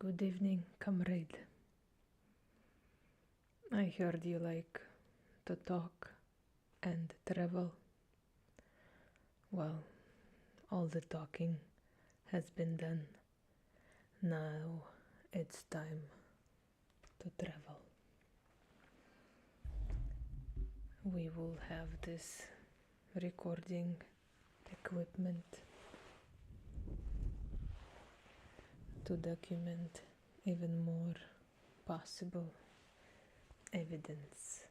Good evening, comrade. I heard you like to talk and travel. Well, all the talking has been done. Now it's time to travel. We will have this recording equipment to document even more possible evidence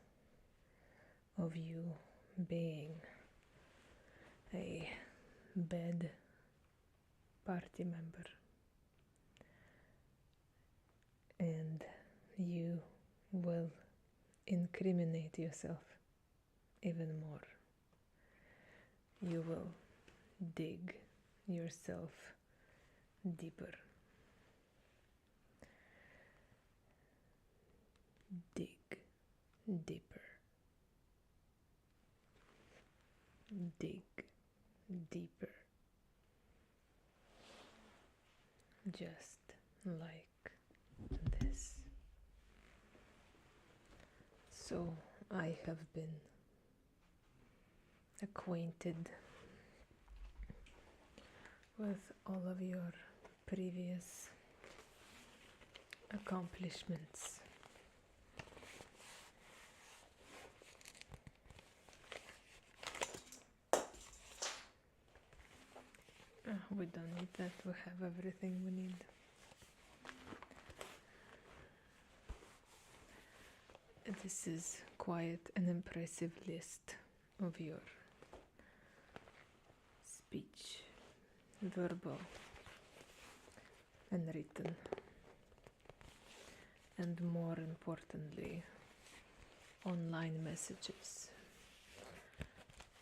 of you being a bad party member, and you will incriminate yourself even more. You will dig yourself deeper. Dig deeper. Dig deeper. Just like this. So I have been acquainted with all of your previous accomplishments. We don't need that, we have everything we need. This is quite an impressive list of your speech, verbal and written, and more importantly, online messages.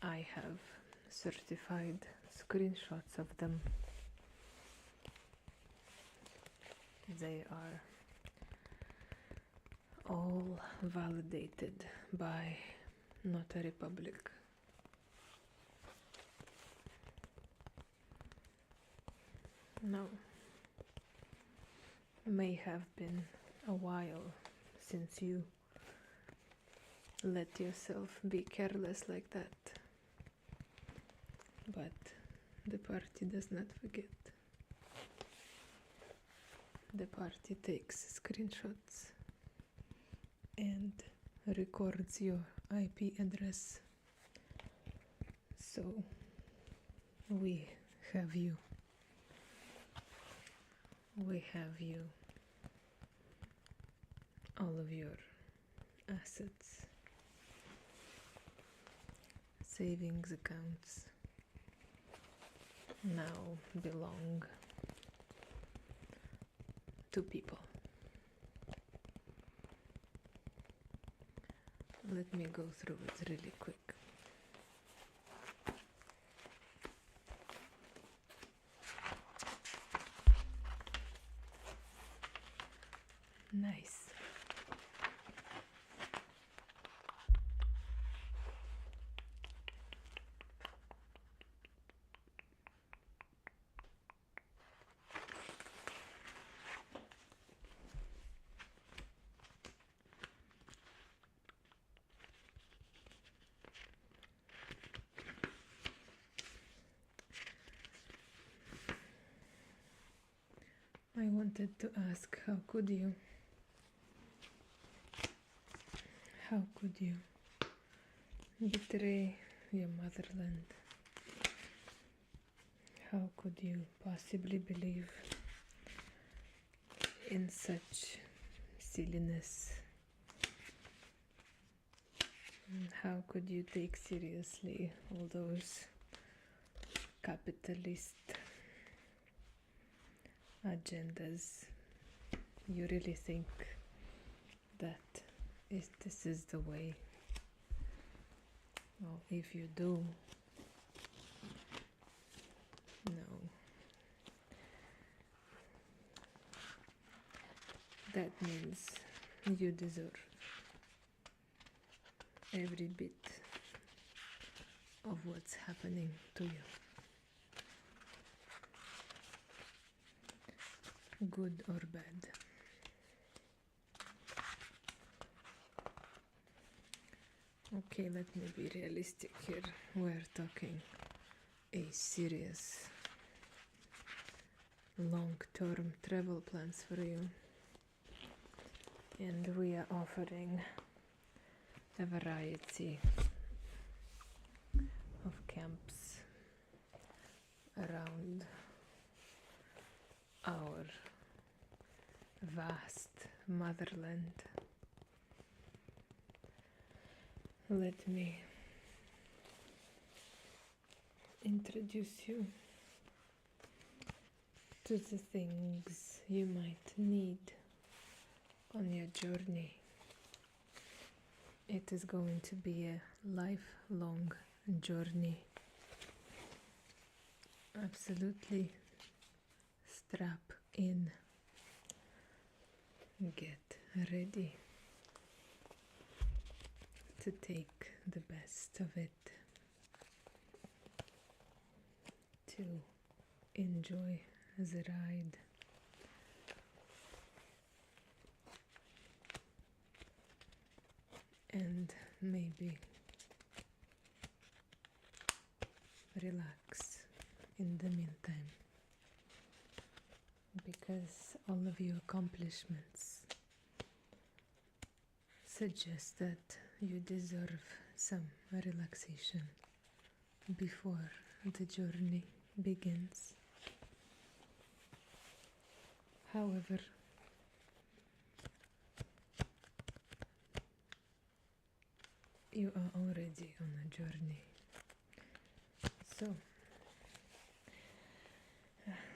I have certified screenshots of them. They are all validated by Notary Public. Now, may have been a while since you let yourself be careless like that, but the party does not forget. The party takes screenshots and records your IP address. So we have you. We have you. All of your assets, savings accounts now belong to people. Let me go through it really quick. Nice. I wanted to ask, how could you betray your motherland? How could you possibly believe in such silliness? And how could you take seriously all those capitalist agendas? You really think that this is the way? Well, if you do, no. That means you deserve every bit of what's happening to you. good or bad. Okay, let me be realistic here. We're talking a serious long-term travel plans for you, and we are offering a variety of camps around our vast motherland. Let me introduce you to the things you might need on your journey. It is going to be a lifelong journey. Absolutely strap in, get ready to take the best of it, to enjoy the ride. And maybe relax in the meantime, because all of your accomplishments suggest that you deserve some relaxation before the journey begins. However, you are already on a journey, so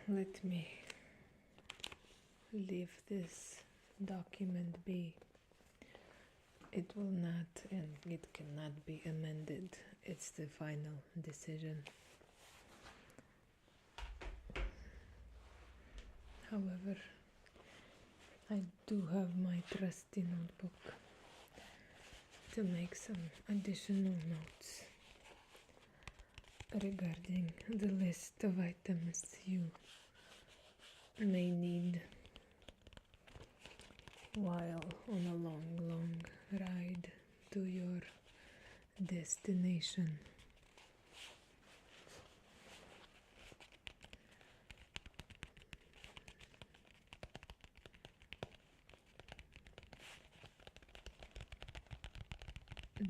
let me leave this document be. It will not and it cannot be amended. It's the final decision. However, I do have my trusty notebook to make some additional notes regarding the list of items you may need while on a long ride to your destination.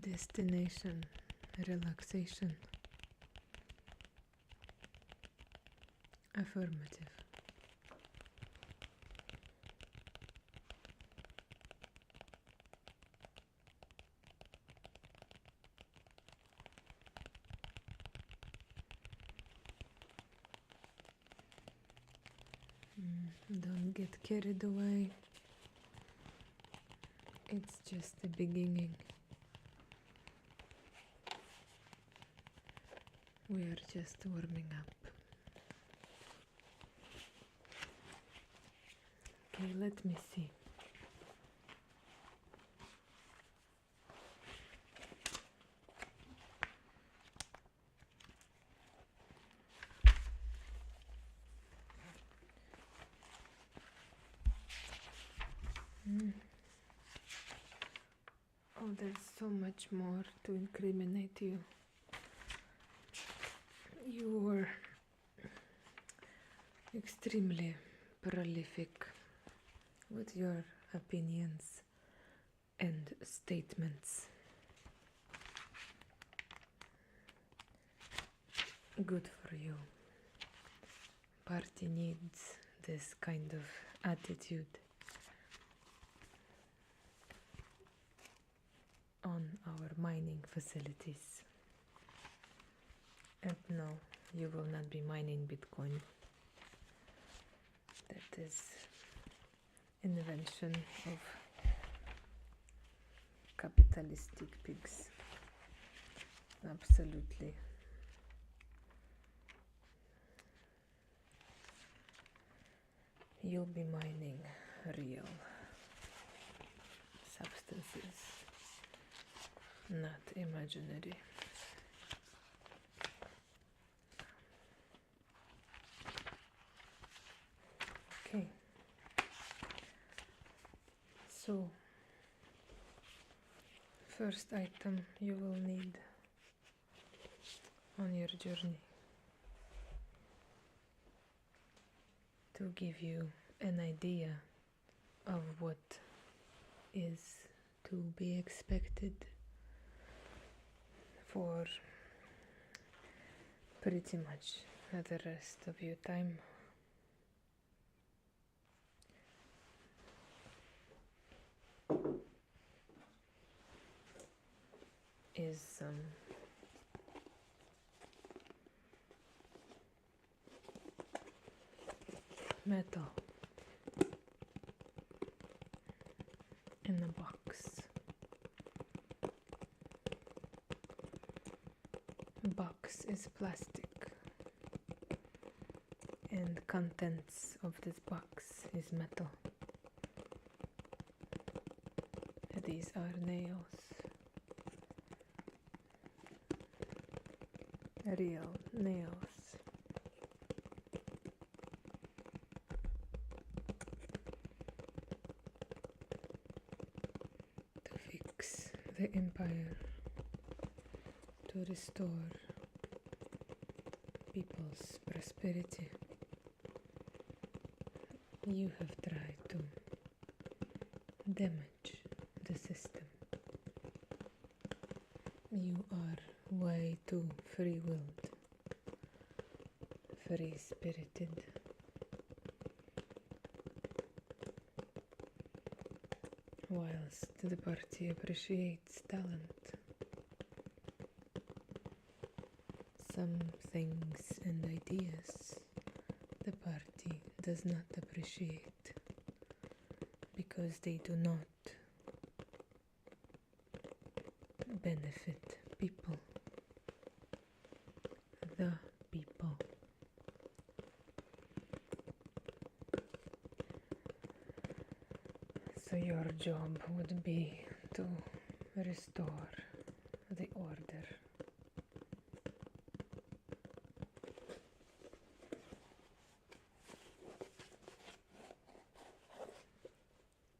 Destination relaxation. Affirmative. Don't get carried away. It's just the beginning. We are just warming up. Okay, let me see. Oh, there's so much more to incriminate you. You were extremely prolific with your opinions and statements. Good for you. Party needs this kind of attitude on our mining facilities. And no, you will not be mining Bitcoin. That is invention of capitalistic pigs. Absolutely. You'll be mining real substances, not imaginary. Okay, So, first item you will need on your journey to give you an idea of what is to be expected for pretty much the rest of your time. Is some metal in a box. Box is plastic, and contents of this box is metal. These are nails. Real nails. To fix the empire, to restore people's prosperity. You have tried to damage the system. You are way too free-willed, free-spirited. Whilst the party appreciates talent, some things and ideas the party does not appreciate because they do not benefit people. The people. So your job would be to restore the order.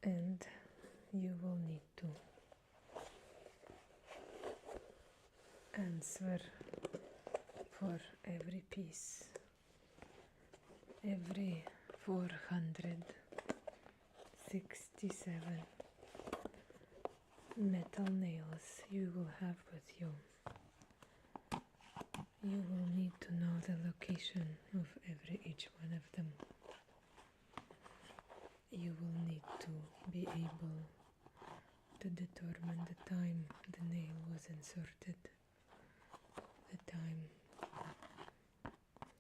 And you will need to answer for every piece, every 467 metal nails you will have with you. You will need to know the location of each one of them. You will need to be able to determine the time the nail was inserted, the time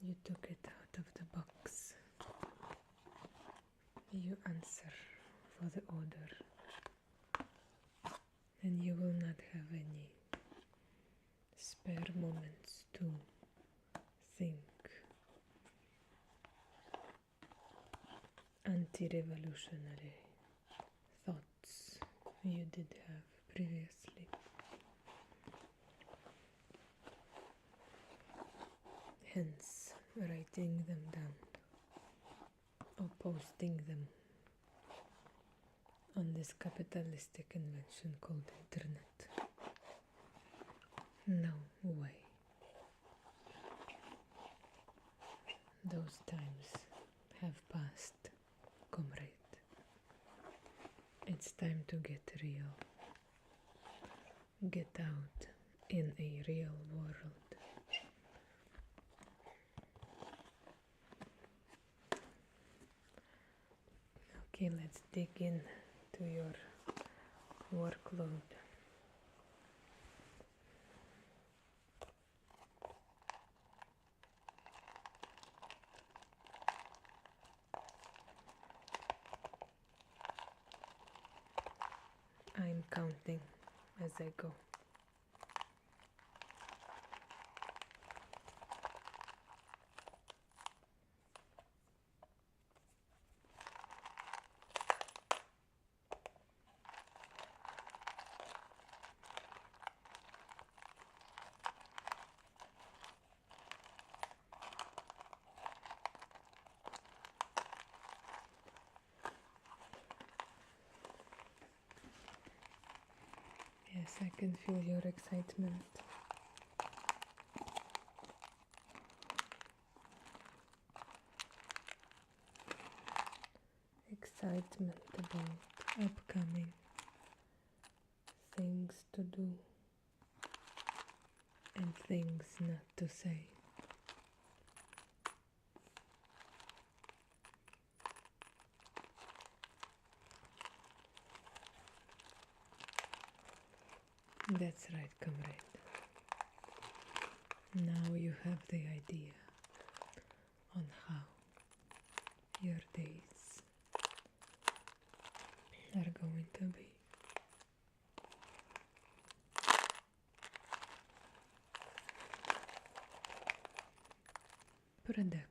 you took it out of the box. You answer for the order, and you will not have any spare moments to think. Anti-revolutionary thoughts you did have previously. Hence, writing them down or posting them on this capitalistic invention called internet. No way. Those times have passed, comrade. It's time to get real. Get out in a real world. Okay, let's dig in to your workload. I'm counting as I go. Yes, I can feel your excitement. Excitement about upcoming things to do and things not to say. That's right, comrade. Now you have the idea on how your days are going to be. Productive.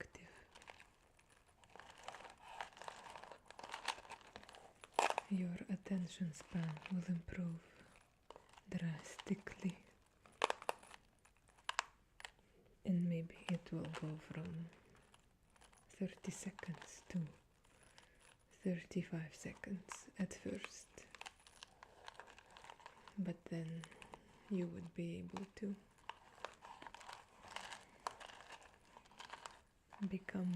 Your attention span will improve drastically, and maybe it will go from 30 seconds to 35 seconds at first, but then you would be able to become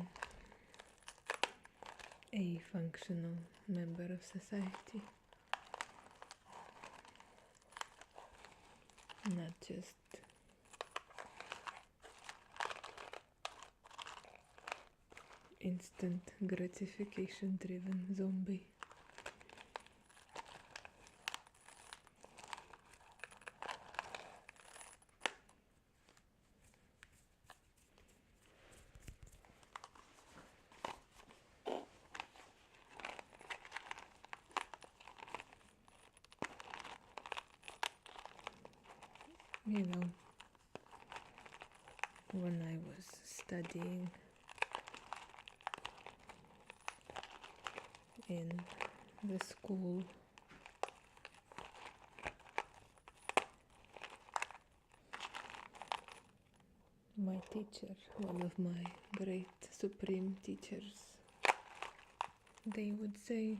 a functional member of society, not just instant gratification driven zombie. You know, when I was studying in the school, my teacher, one of my great supreme teachers, they would say,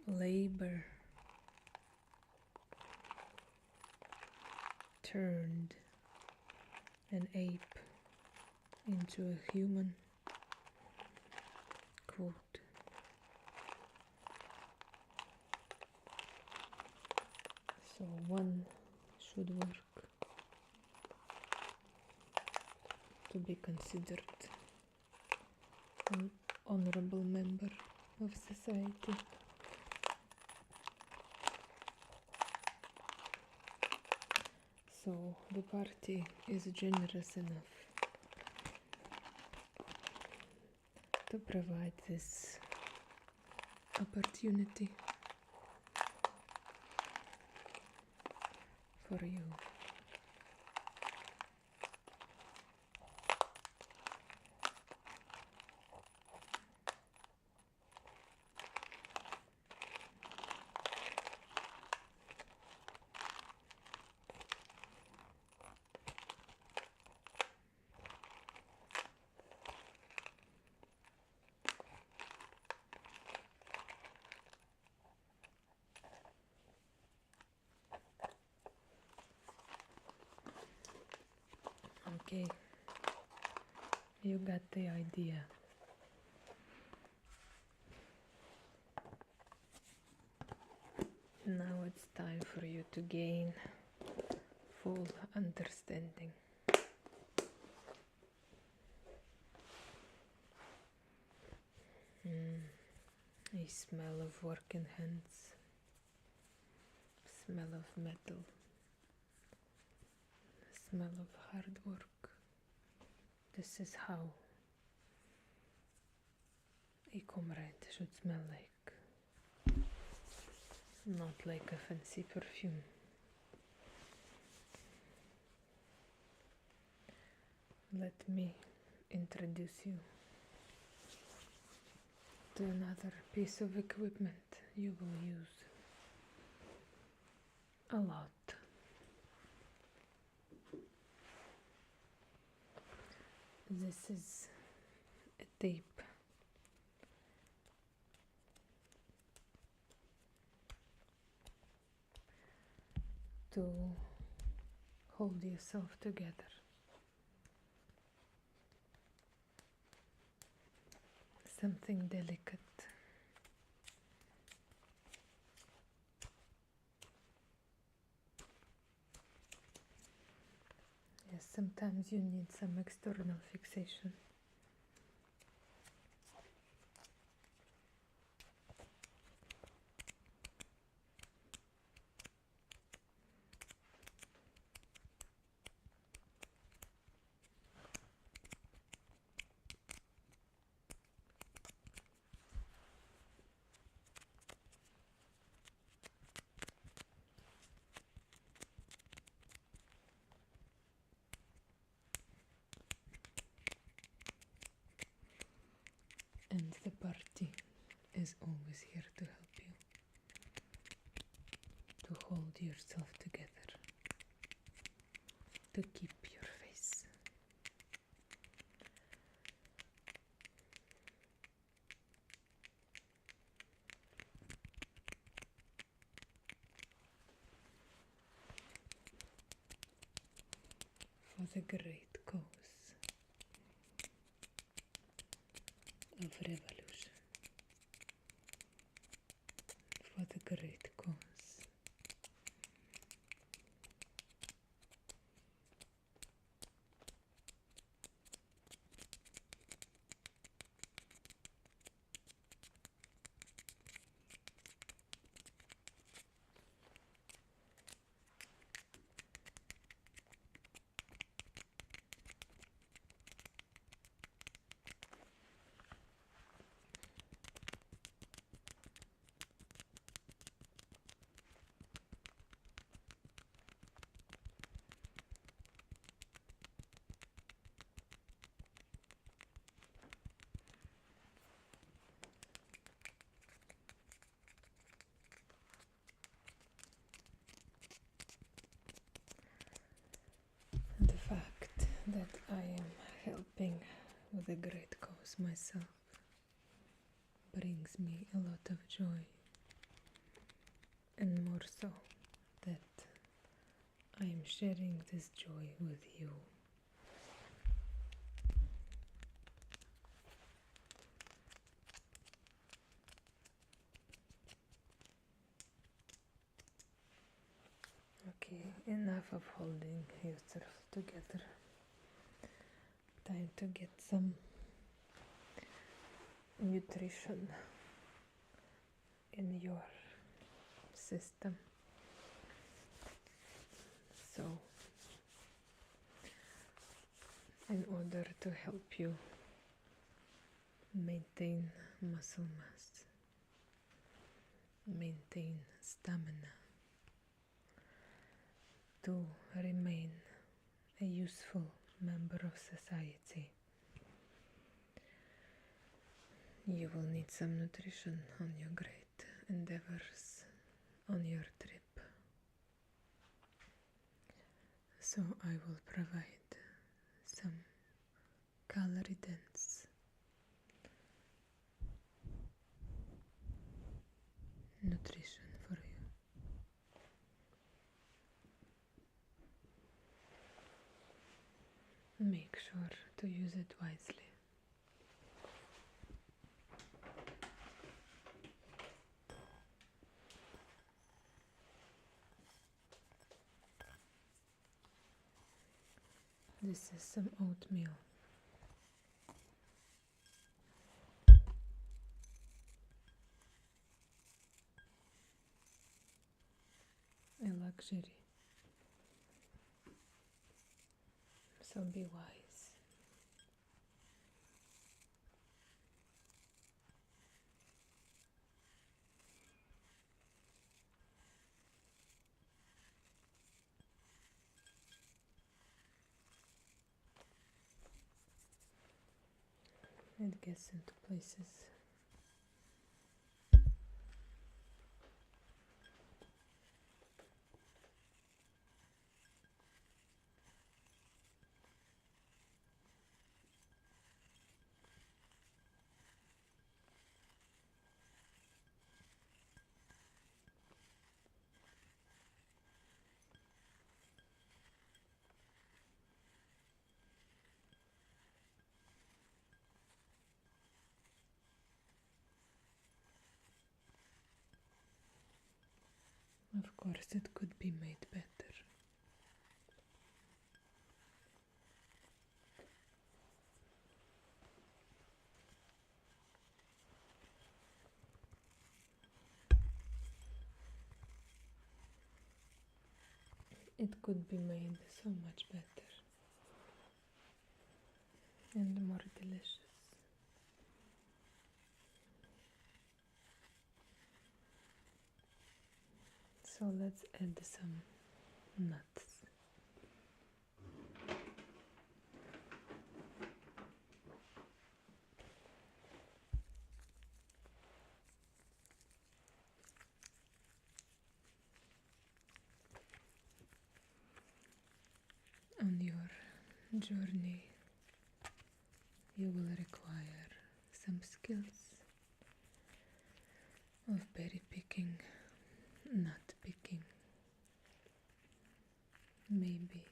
labor turned an ape into a human. Quote. So one should work to be considered an honorable member of society. So the party is generous enough to provide this opportunity for you. Okay, you got the idea. Now it's time for you to gain full understanding. A smell of working hands, smell of metal, smell of hard work. This is how a comrade should smell like, not like a fancy perfume. Let me introduce you to another piece of equipment you will use a lot. This is a tape to hold yourself together. Something delicate. Yes, sometimes you need some external fixation. And the party is always here to help you, to hold yourself together, to keep your face. For the great cause of revolution, for the great cause. The fact that I am helping with a great cause myself brings me a lot of joy, and more so that I am sharing this joy with you. Okay, enough of holding yourself together. Time to get some nutrition in your system. So, in order to help you maintain muscle mass, maintain stamina, to remain a useful member of society, you will need some nutrition on your great endeavors, on your trip. So I will provide some calorie dense nutrition for you. Make sure to use it wisely. This is some oatmeal. A luxury. So be wise. It gets into places. Of course, it could be made better. It could be made so much better and more delicious. So let's add some nuts. On your journey, you will require some skills of berry picking, nut picking, maybe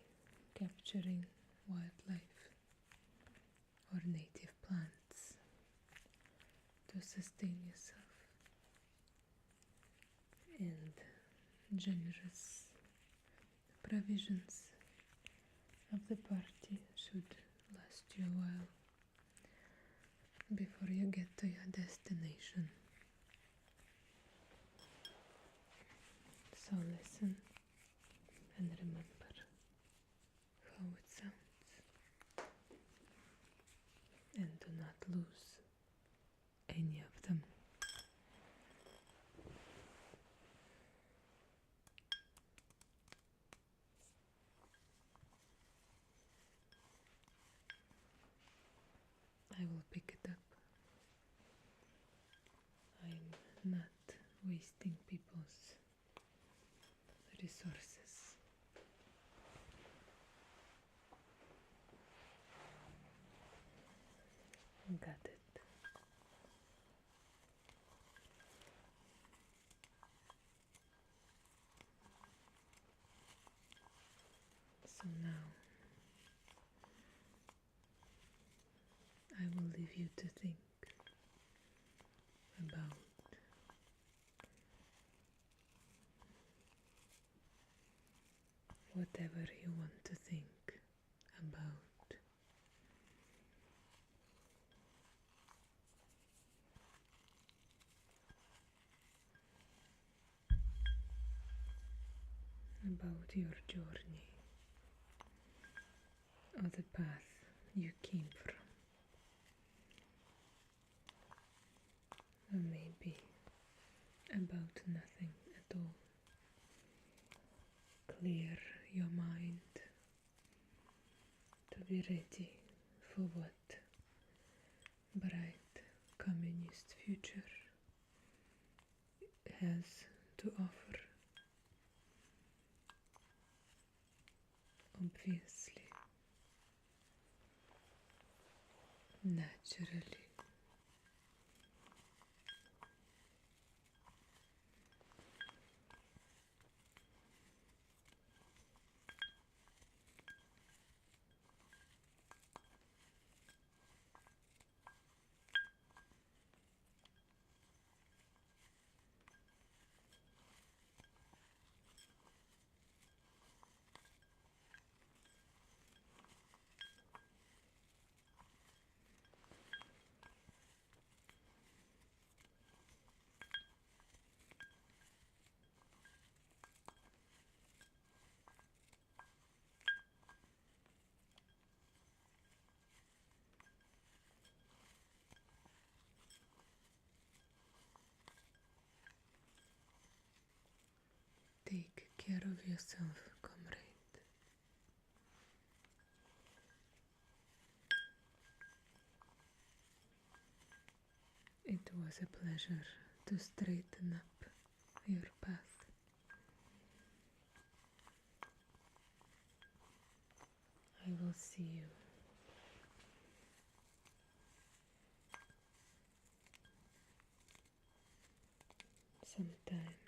capturing wildlife or native plants to sustain yourself, and generous provisions of the party should last you a while before you get to your destination. So listen and remember how it sounds, and do not lose any of them. I will pick it up. I'm not wasting people's resources. Got it. So now I will leave you to think about whatever you want to think about. About your journey or the path you came from, or maybe about nothing at all. Clear your mind to be ready for what bright communist future has to offer. Obviously, naturally, take care of yourself, comrade. It was a pleasure to straighten up your path. I will see you sometime